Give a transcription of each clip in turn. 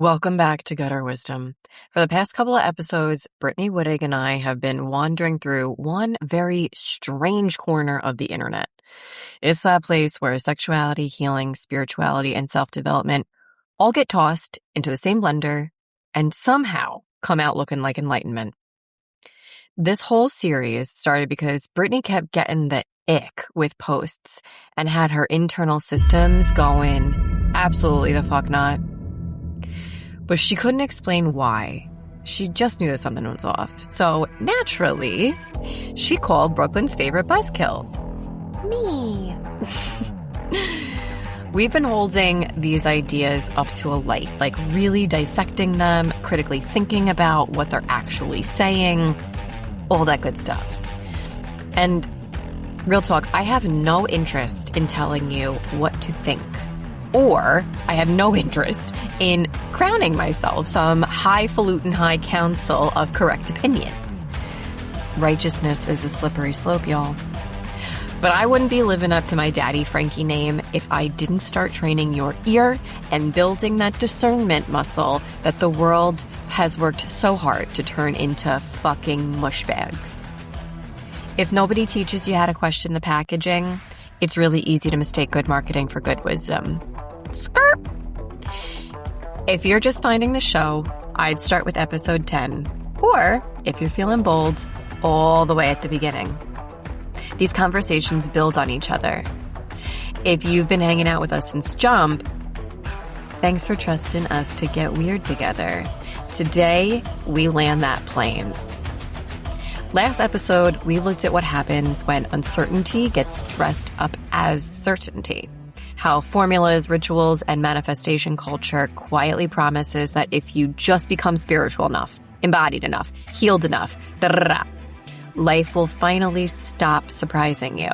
Welcome back to Gutter Wisdom. For the past couple of episodes, Brittany Wittig and I have been wandering through one very strange corner of the internet. It's that place where sexuality, healing, spirituality, and self-development all get tossed into the same blender and somehow come out looking like enlightenment. This whole series started because Brittany kept getting the ick with posts and had her internal systems going absolutely the fuck not. But she couldn't explain why. She just knew that something was off. So naturally, she called Brooklyn's favorite buzzkill, me. We've been holding these ideas up to a light, like really dissecting them, critically thinking about what they're actually saying, all that good stuff. And real talk, I have no interest in telling you what to think. Or I have no interest in crowning myself some highfalutin high council of correct opinions. Righteousness is a slippery slope, y'all. But I wouldn't be living up to my daddy Frankie name if I didn't start training your ear and building that discernment muscle that the world has worked so hard to turn into fucking mush bags. If nobody teaches you how to question the packaging, it's really easy to mistake good marketing for good wisdom. Skirt! If you're just finding the show, I'd start with episode 10. Or, if you're feeling bold, all the way at the beginning. These conversations build on each other. If you've been hanging out with us since jump, thanks for trusting us to get weird together. Today, we land that plane. Last episode, we looked at what happens when uncertainty gets dressed up as certainty. How formulas, rituals, and manifestation culture quietly promises that if you just become spiritual enough, embodied enough, healed enough, life will finally stop surprising you.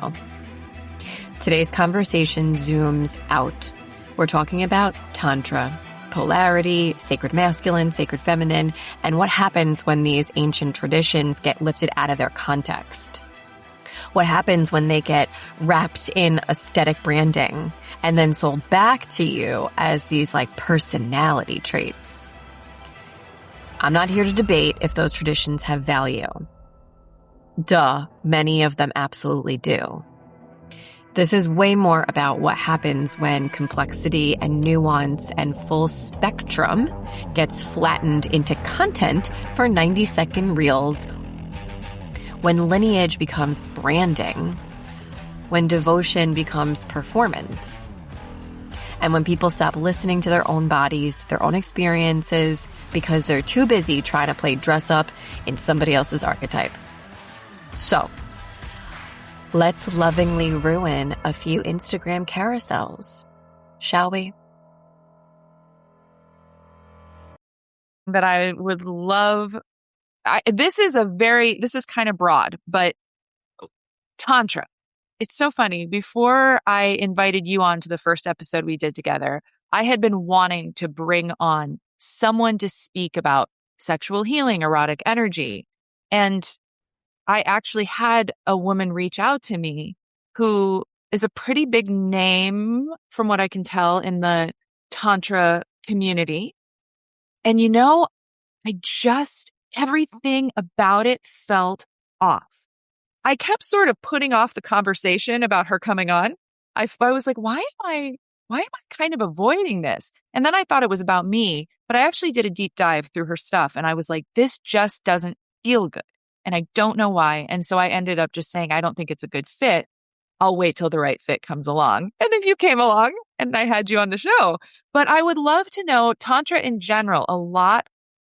Today's conversation zooms out. We're talking about Tantra, polarity, sacred masculine, sacred feminine, and what happens when these ancient traditions get lifted out of their context. What happens when they get wrapped in aesthetic branding and then sold back to you as these personality traits. I'm not here to debate if those traditions have value. Duh, many of them absolutely do. This is way more about what happens when complexity and nuance and full spectrum gets flattened into content for 90-second reels, when lineage becomes branding, when devotion becomes performance, and when people stop listening to their own bodies, their own experiences, because they're too busy trying to play dress up in somebody else's archetype. So, let's lovingly ruin a few Instagram carousels, shall we? That I would love. This is kind of broad, but Tantra. It's so funny. Before I invited you on to the first episode we did together, I had been wanting to bring on someone to speak about sexual healing, erotic energy. And I actually had a woman reach out to me who is a pretty big name from what I can tell in the Tantra community. And everything about it felt off. I kept sort of putting off the conversation about her coming on. I was like, why am I kind of avoiding this? And then I thought it was about me, but I actually did a deep dive through her stuff. And I was like, this just doesn't feel good. And I don't know why. And so I ended up just saying, I don't think it's a good fit. I'll wait till the right fit comes along. And then you came along and I had you on the show. But I would love to know Tantra in general.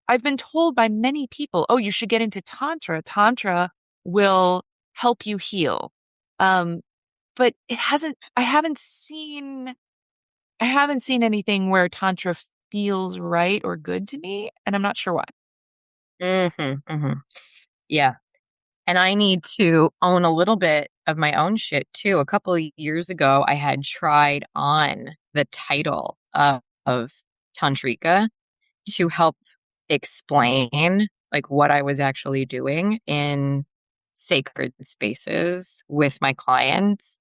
I've been told by many people, oh, you should get into Tantra. Tantra will help you heal. But I haven't seen anything where Tantra feels right or good to me. And I'm not sure why. Yeah. And I need to own a little bit of my own shit too. A couple of years ago, I had tried on the title of Tantrika to help explain what I was actually doing in sacred spaces with my clients.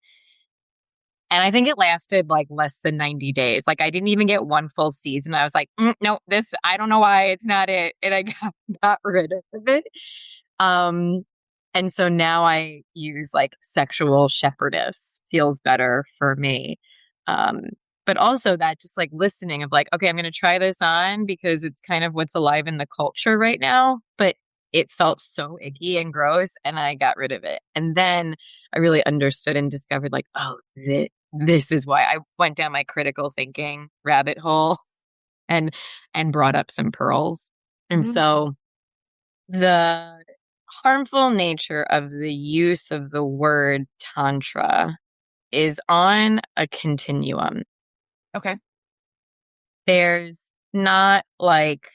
And I think it lasted like less than 90 days. Like I didn't even get one full season. I was like, no, I don't know why it's not it. And I got rid of it. And so now I use like sexual shepherdess feels better for me. Um, but also that just like listening of like, okay, I'm going to try this on because it's kind of what's alive in the culture right now. But it felt so icky and gross and I got rid of it. And then I really understood and discovered like, oh, this is why I went down my critical thinking rabbit hole and brought up some pearls. And so the harmful nature of the use of the word tantra is on a continuum. Okay. There's not like,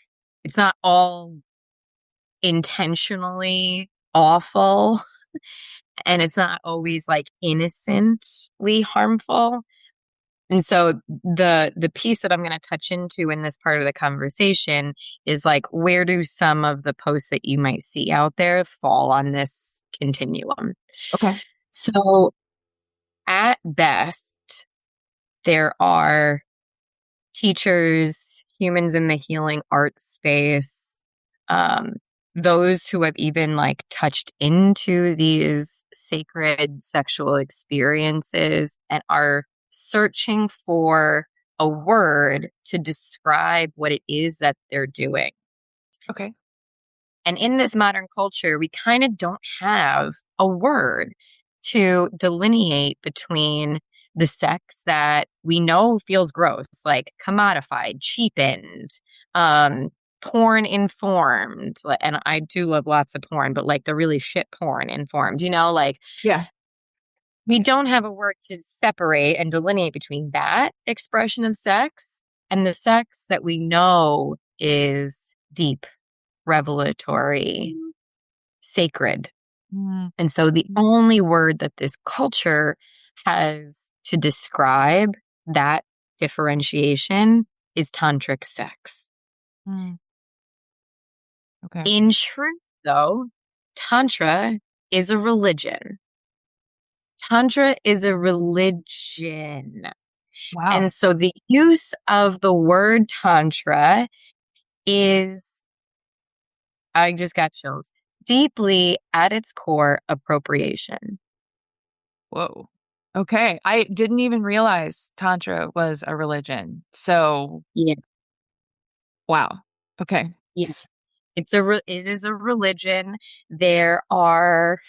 it's not all intentionally awful and it's not always like innocently harmful. And so the piece that I'm going to touch into in this part of the conversation is like, where do some of the posts that you might see out there fall on this continuum? Okay. So at best, there are teachers, humans in the healing art space, those who have even like touched into these sacred sexual experiences and are searching for a word to describe what it is that they're doing. Okay. And in this modern culture, we kind of don't have a word to delineate between the sex that we know feels gross, like commodified, cheapened, porn informed. And I do love lots of porn, but like the really shit porn informed, like Yeah. we don't have a word to separate and delineate between that expression of sex and the sex that we know is deep, revelatory, sacred. And so the only word that this culture has to describe that differentiation is tantric sex. Okay. In truth, though, Tantra is a religion. Tantra is a religion. Wow. And so the use of the word Tantra is, I just got chills, deeply at its core appropriation. Whoa. Okay. I didn't even realize Tantra was a religion. So, Yeah. wow. Okay. Yes. It is a religion. There are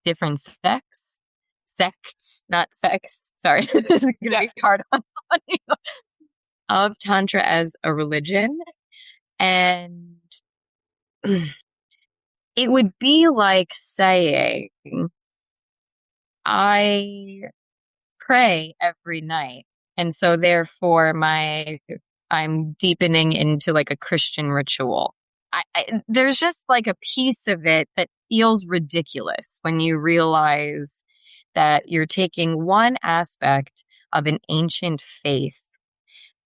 different sects, not sex. Sorry. This is going to be hard on me. Of Tantra as a religion. And it would be like saying, I pray every night. And so therefore I'm deepening into like a Christian ritual. There's just like a piece of it that feels ridiculous when you realize that you're taking one aspect of an ancient faith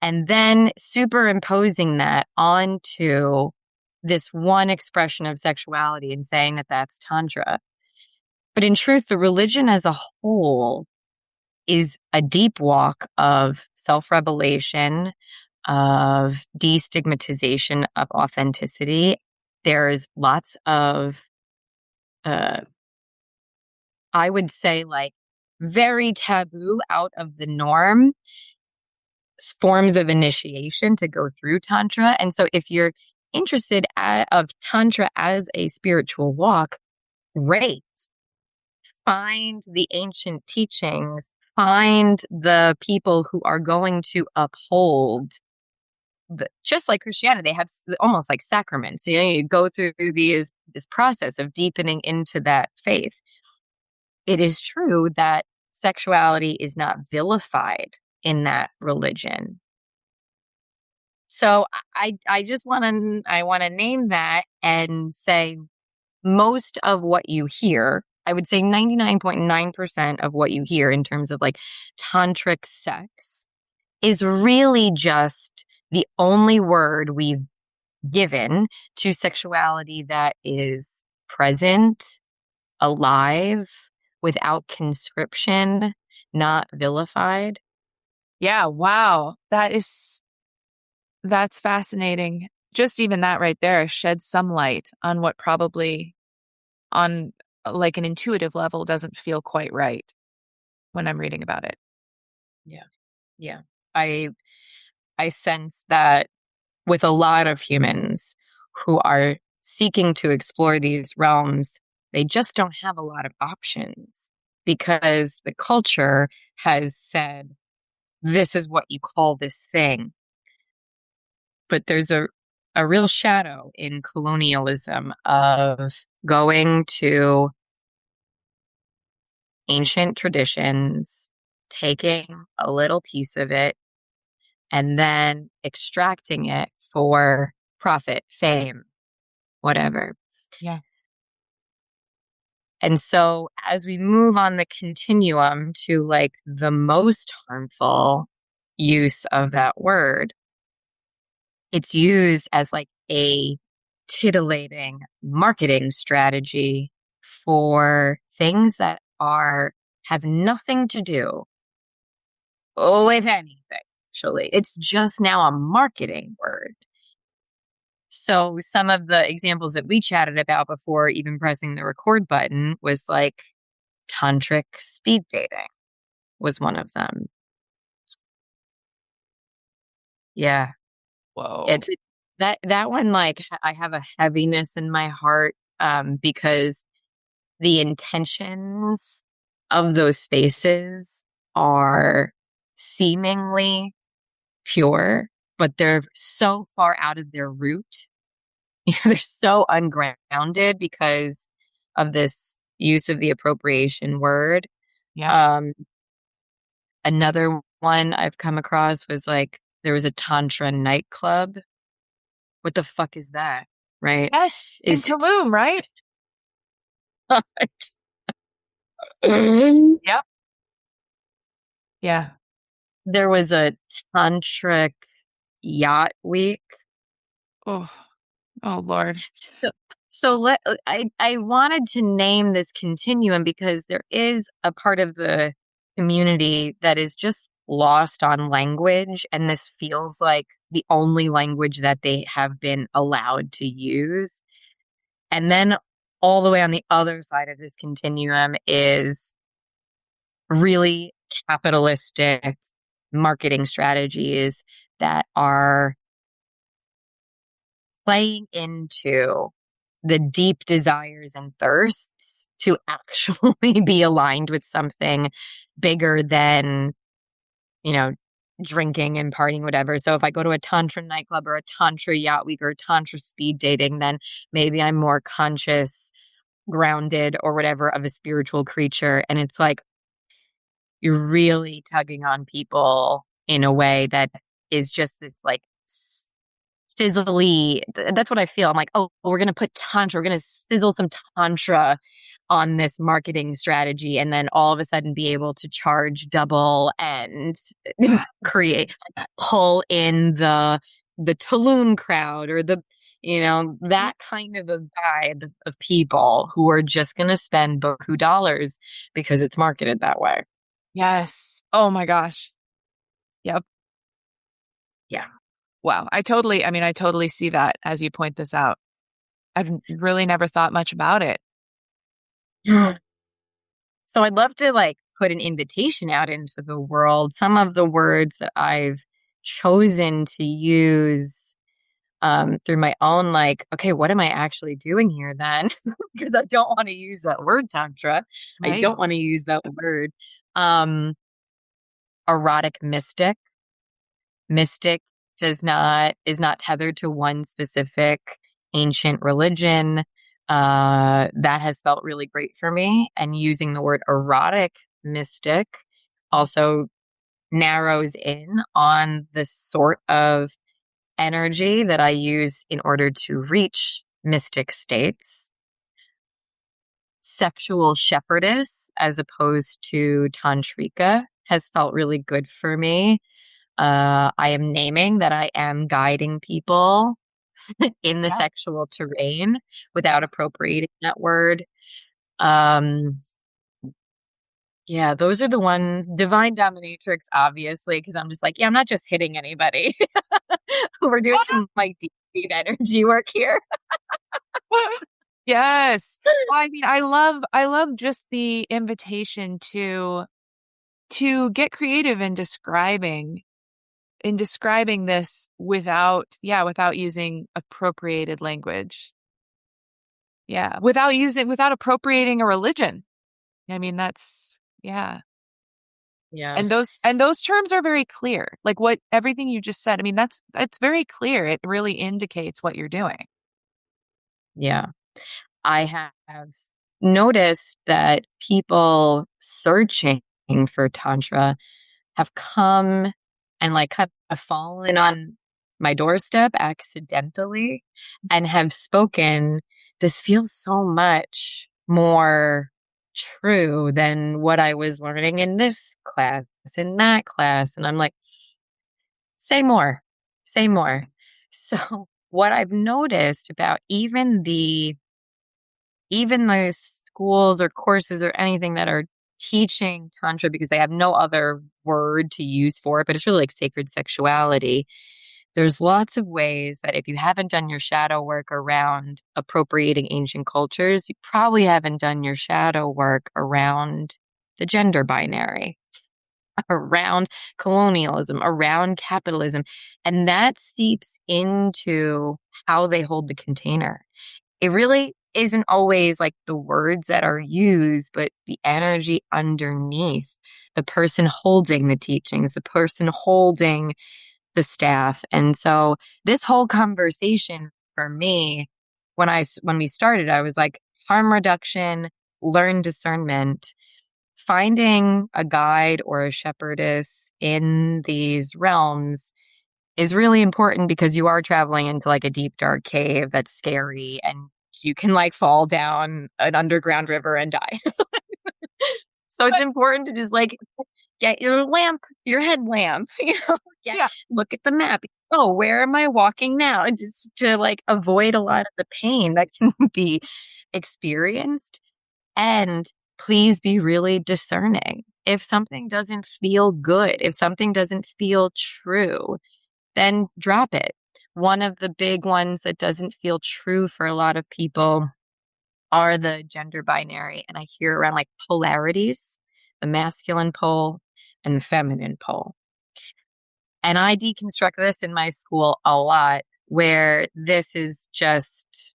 and then superimposing that onto this one expression of sexuality and saying that that's Tantra. But in truth, the religion as a whole is a deep walk of self-revelation, of destigmatization, of authenticity. There's lots of, I would say, like very taboo, out of the norm forms of initiation to go through Tantra. And so if you're interested of Tantra as a spiritual walk, great. Find the ancient teachings, find the people who are going to uphold, just like Christianity, they have almost like sacraments. You go through this process of deepening into that faith. It is true that sexuality is not vilified in that religion. So I just want to name that and say most of what you hear, I would say 99.9% of what you hear in terms of like tantric sex is really just the only word we've given to sexuality that is present, alive, without conscription, not vilified. Yeah. Wow. That's fascinating. Just even that right there sheds some light on what probably on like an intuitive level doesn't feel quite right when I'm reading about it. Yeah. Yeah. I I sense that with a lot of humans who are seeking to explore these realms, they just don't have a lot of options because the culture has said, this is what you call this thing. But there's a real shadow in colonialism of going to ancient traditions, taking a little piece of it, and then extracting it for profit, fame, whatever. Yeah. And so as we move on the continuum to like the most harmful use of that word, it's used as like a titillating marketing strategy for things that are have nothing to do with anything, actually. It's just now a marketing word. So some of the examples that we chatted about before even pressing the record button was like tantric speed dating was one of them. Yeah. Whoa. It's that one like I have a heaviness in my heart because the intentions of those spaces are seemingly pure, but they're so far out of their root. They're so ungrounded because of this use of the appropriation word. Yeah. Um, Another one I've come across was like there was a tantra nightclub. What the fuck is that? Right? Yes. In Is Tulum, right? Yep. Yeah. there was a tantric yacht week. Oh, oh Lord. So, I wanted to name this continuum because there is a part of the community that is just lost on language, and this feels like the only language that they have been allowed to use. And then all the way on the other side of this continuum is really capitalistic marketing strategies that are playing into the deep desires and thirsts to actually be aligned with something bigger than, you know, drinking and partying, whatever. So if I go to a tantra nightclub or a tantra yacht week or tantra speed dating, then maybe I'm more conscious, grounded, or whatever of a spiritual creature. And it's like you're really tugging on people in a way that is just this like sizzly. That's what I feel. I'm like, oh, we're going to put tantra, we're going to sizzle some tantra on this marketing strategy and then all of a sudden be able to charge double and Yes. create, pull in the Tulum crowd or the, that kind of a vibe of people who are just going to spend beaucoup dollars because it's marketed that way. Yes. Oh my gosh. Yep. Yeah. Wow. I totally see that as you point this out. I've really never thought much about it. So I'd love to like put an invitation out into the world. Some of the words that I've chosen to use through my own like, okay, what am I actually doing here then? Because I don't want to use that word tantra. I Right? don't want to use that word. Um, Erotic mystic. Mystic is not tethered to one specific ancient religion. That has felt really great for me. And using the word erotic mystic also narrows in on the sort of energy that I use in order to reach mystic states. Sexual shepherdess as opposed to tantrika has felt really good for me. I am naming that I am guiding people in the Yeah. sexual terrain without appropriating that word. Um, Yeah, those are the one divine dominatrix, obviously, because I'm just like, yeah, I'm not just hitting anybody. We're doing some like deep energy work here. Yes. I mean, I love just the invitation to get creative in describing this without using appropriated language. Yeah, without appropriating a religion. I mean, yeah. Yeah. And those terms are very clear. Like everything you just said. I mean, that's very clear. It really indicates what you're doing. Yeah. I have noticed that people searching for Tantra have come and like kind of fallen on my doorstep accidentally and have spoken. This feels so much more true than what I was learning in this class, in that class. And I'm like, say more, say more. So what I've noticed about even the schools or courses or anything that are teaching Tantra because they have no other word to use for it, but it's really like sacred sexuality. There's lots of ways that if you haven't done your shadow work around appropriating ancient cultures, you probably haven't done your shadow work around the gender binary, around colonialism, around capitalism. And that seeps into how they hold the container. It really isn't always like the words that are used, but the energy underneath, the person holding the teachings, the person holding the staff. And so this whole conversation for me, when we started, I was like, harm reduction, learn discernment, finding a guide or a shepherdess in these realms is really important because you are traveling into like a deep, dark cave that's scary and you can like fall down an underground river and die. So it's important to just like get your lamp, your headlamp, Yeah. look at the map. Oh, where am I walking now? And just to like avoid a lot of the pain that can be experienced. And please be really discerning. If something doesn't feel good, if something doesn't feel true, then drop it. One of the big ones that doesn't feel true for a lot of people are the gender binary. And I hear around like polarities, the masculine pole and the feminine pole. And I deconstruct this in my school a lot, where this is just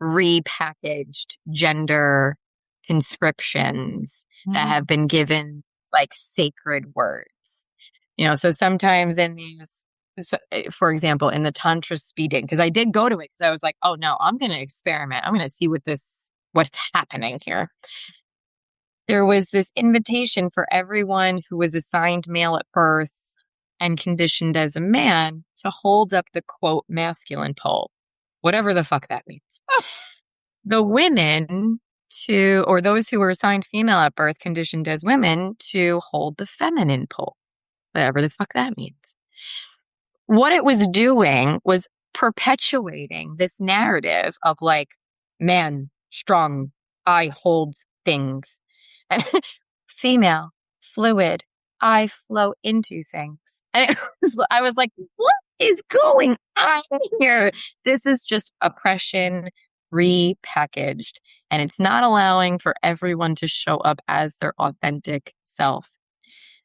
repackaged gender conscriptions that have been given like sacred words. So sometimes in these, for example, in the Tantra speeding, because I did go to it because I was like, oh no, I'm going to experiment. I'm going to see what's happening here. There was this invitation for everyone who was assigned male at birth and conditioned as a man to hold up the quote masculine pole, whatever the fuck that means. The women or those who were assigned female at birth, conditioned as women, to hold the feminine pole, whatever the fuck that means. What it was doing was perpetuating this narrative of like, man, strong, I hold things. And female, fluid, I flow into things. And I was like, what is going on here? This is just oppression repackaged, and it's not allowing for everyone to show up as their authentic self.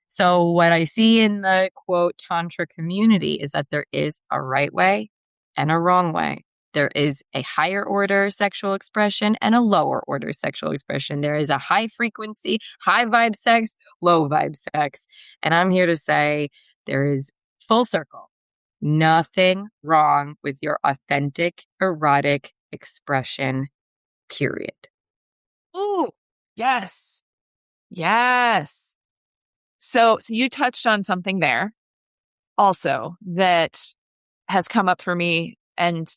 So what I see in the quote Tantra community is that there is a right way and a wrong way. There is a higher order sexual expression and a lower order sexual expression. There is a high frequency, high vibe sex, low vibe sex. And I'm here to say there is full circle. Nothing wrong with your authentic, erotic expression, period. Ooh, yes. Yes. So you touched on something there also that has come up for me, and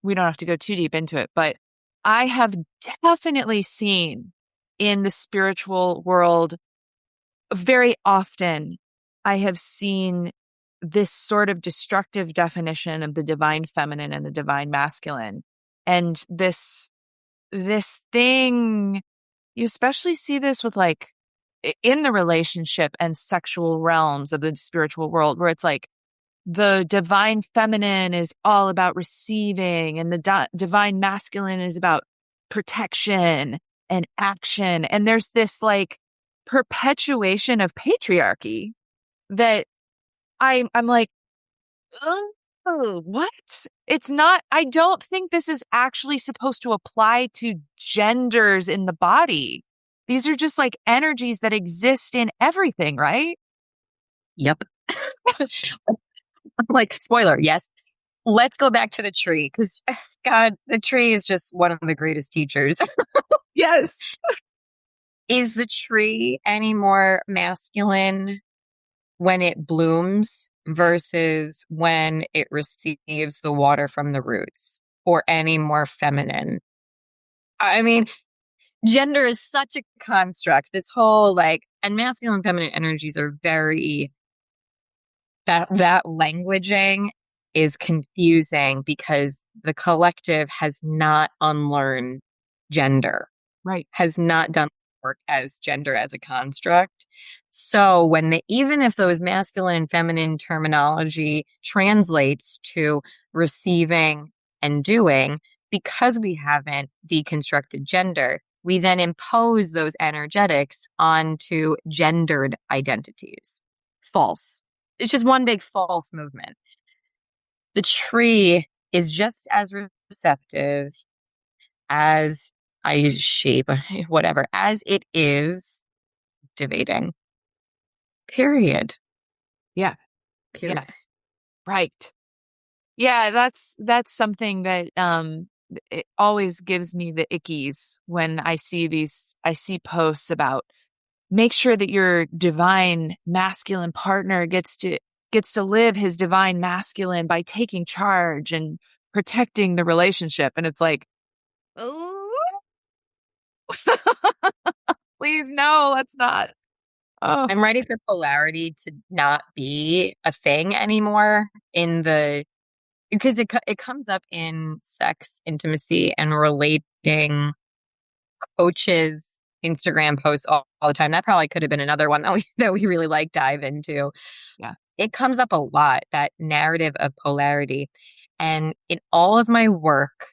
we don't have to go too deep into it, but I have definitely seen in the spiritual world very often, I have seen this sort of destructive definition of the divine feminine and the divine masculine. And this thing, you especially see this with like in the relationship and sexual realms of the spiritual world, where it's like the divine feminine is all about receiving and the divine masculine is about protection and action. And there's this like perpetuation of patriarchy that I'm like, oh, what? It's not, I don't think this is actually supposed to apply to genders in the body. These are just like energies that exist in everything, right? Yep. Like, spoiler, yes. Let's go back to the tree because, God, the tree is just one of the greatest teachers. Yes. Is the tree any more masculine when it blooms versus when it receives the water from the roots, or any more feminine? I mean, gender is such a construct. This whole and masculine and feminine energies are very, that languaging is confusing because the collective has not unlearned gender. Right. Has not done work as gender as a construct. So even if those masculine and feminine terminology translates to receiving and doing, because we haven't deconstructed gender, we then impose those energetics onto gendered identities. False. It's just one big false movement. The tree is just as receptive as a sheep, whatever, as it is activating. Period. Yeah. Period. Yes. Right. Yeah, that's something that it always gives me the ickies when I see posts about make sure that your divine masculine partner gets to live his divine masculine by taking charge and protecting the relationship. And it's like, oh, please, no, let's not. Oh. I'm ready for polarity to not be a thing anymore because it comes up in sex, intimacy, and relating coaches' Instagram posts all the time. That probably could have been another one that we really dive into. Yeah. It comes up a lot, that narrative of polarity. And in all of my work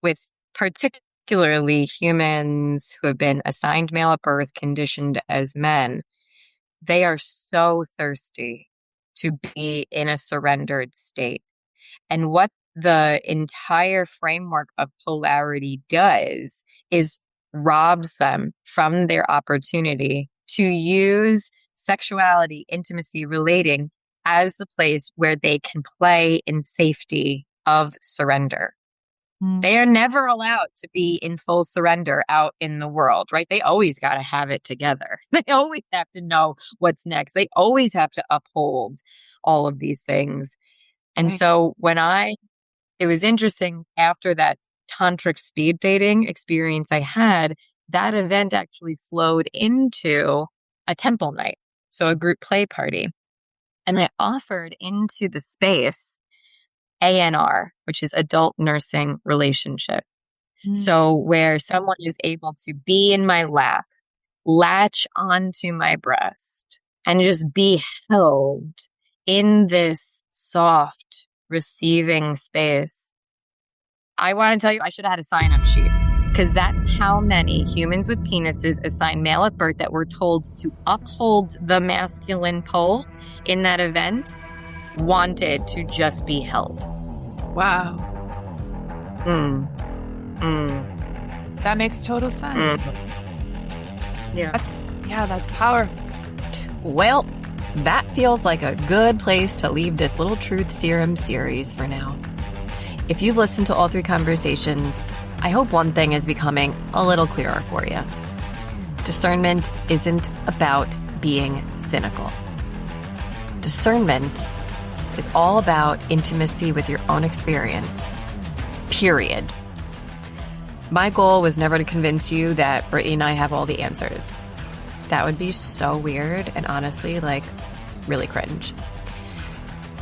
with particularly humans who have been assigned male at birth, conditioned as men, they are so thirsty to be in a surrendered state. And what the entire framework of polarity does is robs them from their opportunity to use sexuality, intimacy, relating as the place where they can play in safety of surrender. They are never allowed to be in full surrender out in the world, right? They always got to have it together. They always have to know what's next. They always have to uphold all of these things. And so it was interesting after that tantric speed dating experience I had, that event actually flowed into a temple night. So a group play party. And I offered into the space ANR, which is adult nursing relationship. So where someone is able to be in my lap, latch onto my breast, and just be held in this soft receiving space. I want to tell you, I should have had a sign-up sheet, because that's how many humans with penises assigned male at birth that were told to uphold the masculine pole in that event wanted to just be held. Wow. That makes total sense. Yeah. That's powerful. Well, that feels like a good place to leave this little truth serum series for now. If you've listened to all 3 conversations, I hope one thing is becoming a little clearer for you. Discernment isn't about being cynical. Discernment is all about intimacy with your own experience. Period. My goal was never to convince you that Brittany and I have all the answers. That would be so weird and honestly, really cringe.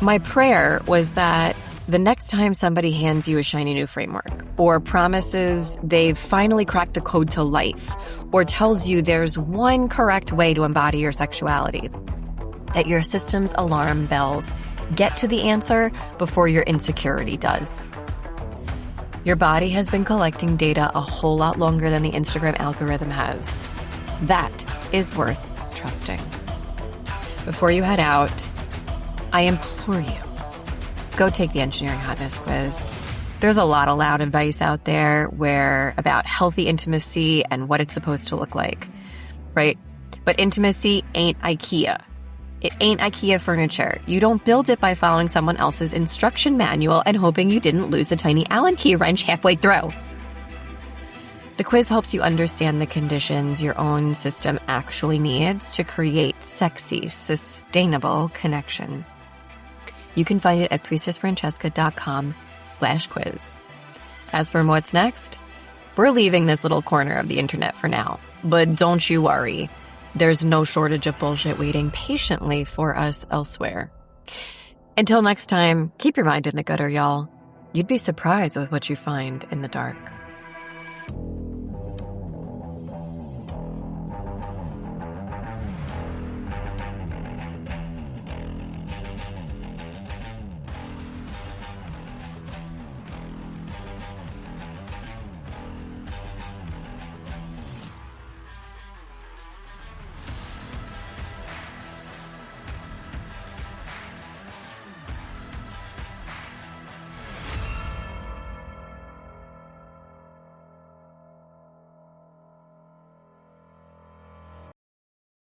My prayer was that the next time somebody hands you a shiny new framework, or promises they've finally cracked a code to life, or tells you there's one correct way to embody your sexuality, that your system's alarm bells get to the answer before your insecurity does. Your body has been collecting data a whole lot longer than the Instagram algorithm has. That is worth trusting. Before you head out, I implore you, go take the Engineering Hotness Quiz. There's a lot of loud advice out there about healthy intimacy and what it's supposed to look like, right? But intimacy ain't IKEA. It ain't IKEA furniture. You don't build it by following someone else's instruction manual and hoping you didn't lose a tiny Allen key wrench halfway through. The quiz helps you understand the conditions your own system actually needs to create sexy, sustainable connection. You can find it at priestessfrancesca.com/quiz. As for what's next, we're leaving this little corner of the internet for now. But don't you worry. There's no shortage of bullshit waiting patiently for us elsewhere. Until next time, keep your mind in the gutter, y'all. You'd be surprised with what you find in the dark.